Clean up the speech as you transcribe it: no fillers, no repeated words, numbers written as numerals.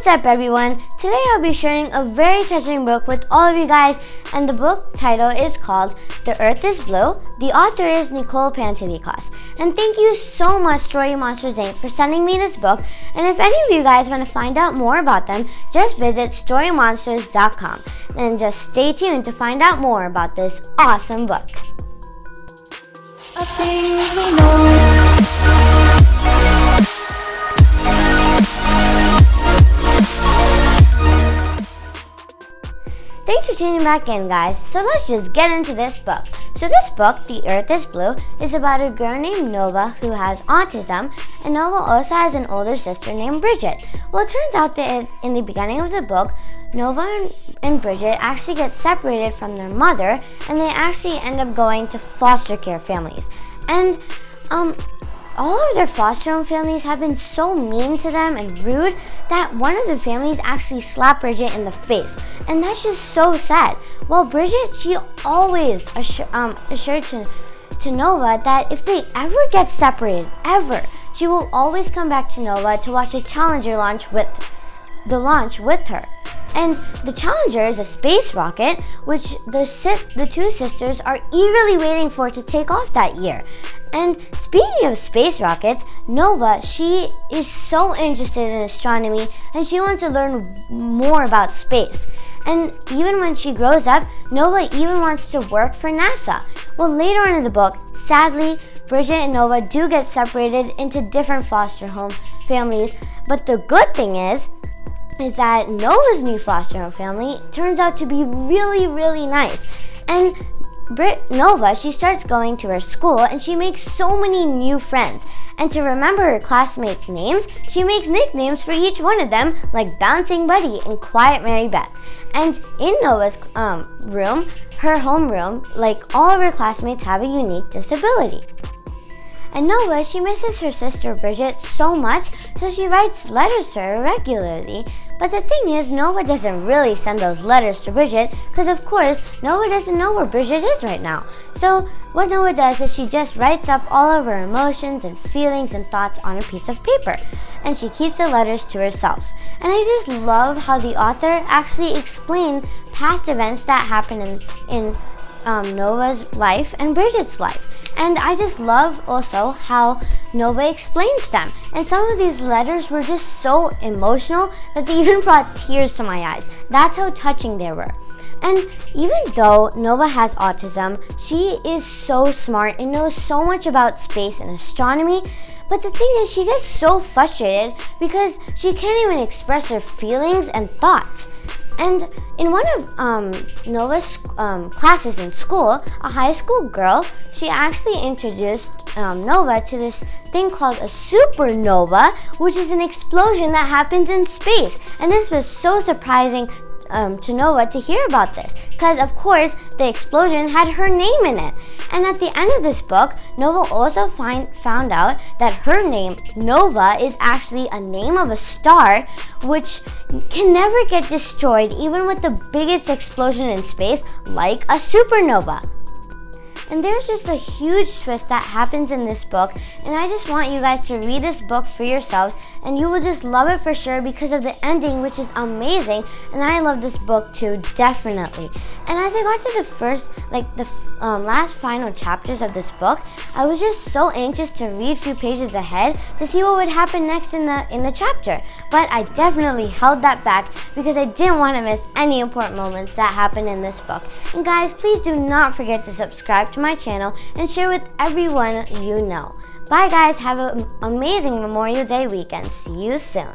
What's up everyone? Today I'll be sharing a very touching book with all of you guys, and the book title is called The Earth is Blue. The author is Nicole Pantelikos. And thank you so much Story Monsters Inc. for sending me this book, and if any of you guys want to find out more about them, just visit storymonsters.com. And just stay tuned to find out more about this awesome book. Things we know. Thanks for tuning back in, guys. So let's just get into this book. So this book, The Earth is Blue, is about a girl named Nova who has autism, and Nova also has an older sister named Bridget. Well, it turns out that in the beginning of the book, Nova and Bridget actually get separated from their mother, and they actually end up going to foster care families. And all of their foster home families have been so mean to them and rude that one of the families actually slapped Bridget in the face. And that's just so sad. Well, Bridget, she always assured to Nova that if they ever get separated, she will always come back to Nova to watch the Challenger launch with her. And the Challenger is a space rocket which the two sisters are eagerly waiting for to take off that year. And speaking of space rockets, Nova, she is so interested in astronomy and she wants to learn more about space. And even when she grows up, Nova even wants to work for NASA. Well, later on in the book, sadly, Bridget and Nova do get separated into different foster home families. But the good thing is that Nova's new foster home family turns out to be really, really nice. And Nova, she starts going to her school and she makes so many new friends. And to remember her classmates' names, she makes nicknames for each one of them, like Bouncing Buddy and Quiet Mary Beth. And in Nova's room, her homeroom, like all of her classmates have a unique disability. And Nova, she misses her sister Bridget so much, so she writes letters to her regularly. But the thing is, Nova doesn't really send those letters to Bridget because, of course, Nova doesn't know where Bridget is right now. So what Nova does is she just writes up all of her emotions and feelings and thoughts on a piece of paper, and she keeps the letters to herself. And I just love how the author actually explained past events that happened in Nova's life and Bridget's life. And I just love also how Nova explains them. And some of these letters were just so emotional that they even brought tears to my eyes. That's how touching they were. And even though Nova has autism, she is so smart and knows so much about space and astronomy. But the thing is, she gets so frustrated because she can't even express her feelings and thoughts. And in one of Nova's classes in school, a high school girl, she actually introduced Nova to this thing called a supernova, which is an explosion that happens in space. And this was so surprising to Nova to hear about this, because of course the explosion had her name in it. And at the end of this book, Nova also found out that her name, Nova, is actually a name of a star which can never get destroyed even with the biggest explosion in space, like a supernova. And there's just a huge twist that happens in this book, and I just want you guys to read this book for yourselves, and you will just love it for sure because of the ending, which is amazing. And I love this book too, definitely. And as I got to the last final chapters of this book, I was just so anxious to read a few pages ahead to see what would happen next in the chapter. But I definitely held that back because I didn't want to miss any important moments that happen in this book. And guys, please do not forget to subscribe to my channel and share with everyone you know. Bye guys, have an amazing Memorial Day weekend. See you soon.